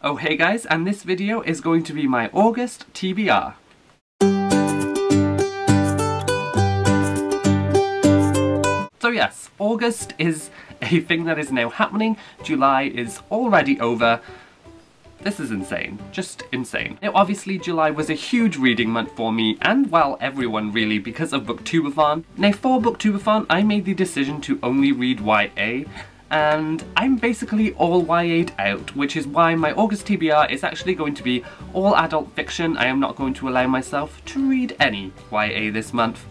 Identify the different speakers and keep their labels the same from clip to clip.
Speaker 1: Oh hey guys, and this video is going to be my August TBR. So yes, August is a thing that is now happening. July is already over. This is insane. Just insane. Now obviously July was a huge reading month for me, and well, everyone really, because of booktubeathon. Now for booktubeathon I made the decision to only read YA, and I'm basically all YA'd out, which is why my August TBR is actually going to be all adult fiction. I am not going to allow myself to read any YA this month,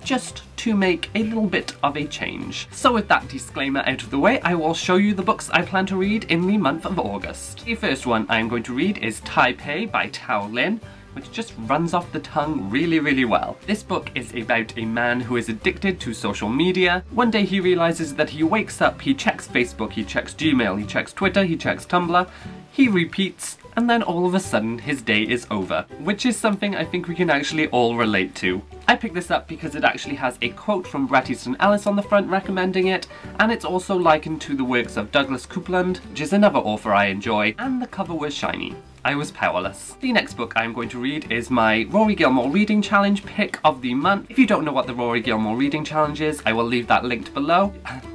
Speaker 1: just to make a little bit of a change. So with that disclaimer out of the way, I will show you the books I plan to read in the month of August. The first one I am going to read is Taipei by Tao Lin, which just runs off the tongue really well. This book is about a man who is addicted to social media. One day he realizes that he wakes up, he checks Facebook, he checks Gmail, he checks Twitter, he checks Tumblr, he repeats, and then all of a sudden his day is over, which is something I think we can actually all relate to. I picked this up because it actually has a quote from Rites on the front recommending it, and it's also likened to the works of Douglas Coupland, which is another author I enjoy, and the cover was shiny. I was powerless. The next book I'm going to read is my Rory Gilmore Reading Challenge pick of the month. If you don't know what the Rory Gilmore Reading Challenge is, I will leave that linked below.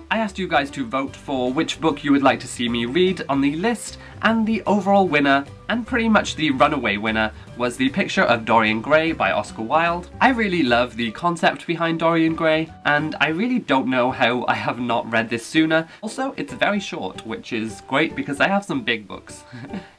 Speaker 1: I asked you guys to vote for which book you would like to see me read on the list, and the overall winner, and pretty much the runaway winner, was The Picture of Dorian Gray by Oscar Wilde. I really love the concept behind Dorian Gray, and I really don't know how I have not read this sooner. Also, it's very short, which is great because I have some big books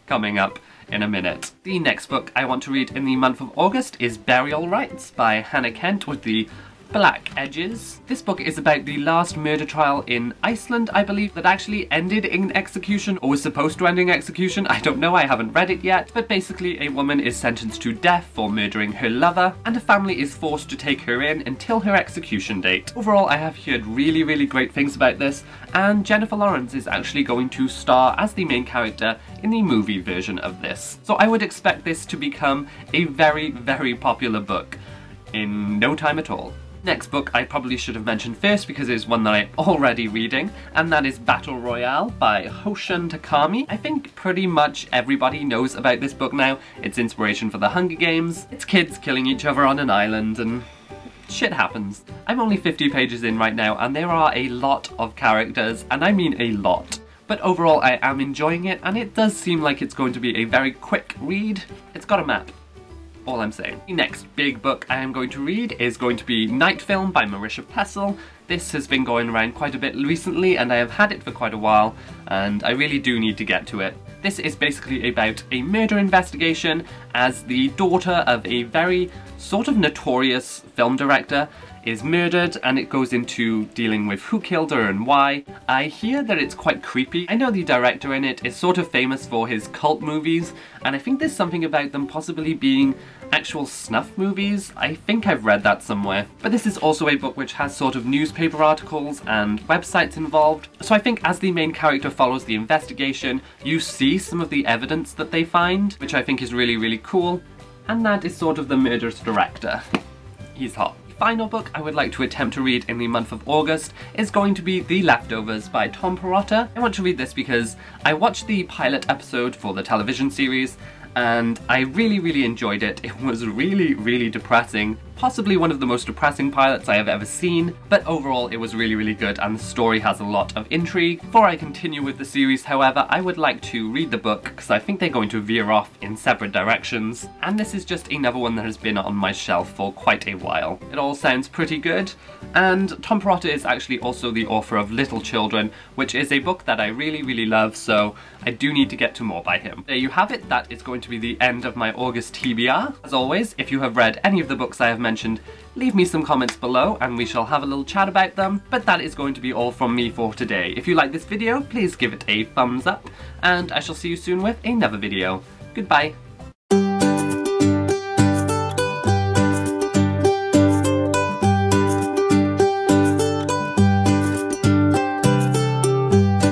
Speaker 1: coming up in a minute. The next book I want to read in the month of August is Burial Rites by Hannah Kent with the black edges. This book is about the last murder trial in Iceland, I believe, that actually ended in execution, or was supposed to end in execution. I don't know, I haven't read it yet, but basically a woman is sentenced to death for murdering her lover, and a family is forced to take her in until her execution date. Overall, I have heard really great things about this, and Jennifer Lawrence is actually going to star as the main character in the movie version of this. So I would expect this to become a very popular book in no time at all. Next book I probably should have mentioned first because it is one that I'm already reading, and that is Battle Royale by Hoshin Takami. I think pretty much everybody knows about this book now. It's inspiration for the Hunger Games. It's kids killing each other on an island and shit happens. I'm only 50 pages in right now and there are a lot of characters, and I mean a lot. But overall I am enjoying it, and it does seem like it's going to be a very quick read. It's got a map. All I'm saying. The next big book I am going to read is going to be Night Film by Marisha Pessl. This has been going around quite a bit recently and I have had it for quite a while, and I really do need to get to it. This is basically about a murder investigation as the daughter of a very sort of notorious film director is murdered, and it goes into dealing with who killed her and why. I hear that it's quite creepy. I know the director in it is sort of famous for his cult movies, and I think there's something about them possibly being actual snuff movies. I think I've read that somewhere. But this is also a book which has sort of newspaper articles and websites involved. So I think as the main character follows the investigation, you see some of the evidence that they find, which I think is really cool. And that is sort of the murderous director. He's hot. Final book I would like to attempt to read in the month of August is going to be The Leftovers by Tom Perrotta. I want to read this because I watched the pilot episode for the television series and I really enjoyed it. It was really depressing. Possibly one of the most depressing pilots I have ever seen, but overall it was really good, and the story has a lot of intrigue. Before I continue with the series, however, I would like to read the book because I think they're going to veer off in separate directions, and this is just another one that has been on my shelf for quite a while. It all sounds pretty good, and Tom Perrotta is actually also the author of Little Children, which is a book that I really love, so I do need to get to more by him. There you have it. That is going to be the end of my August TBR. As always, if you have read any of the books I have mentioned, leave me some comments below and we shall have a little chat about them. But that is going to be all from me for today. If you like this video, please give it a thumbs up, and I shall see you soon with another video. Goodbye.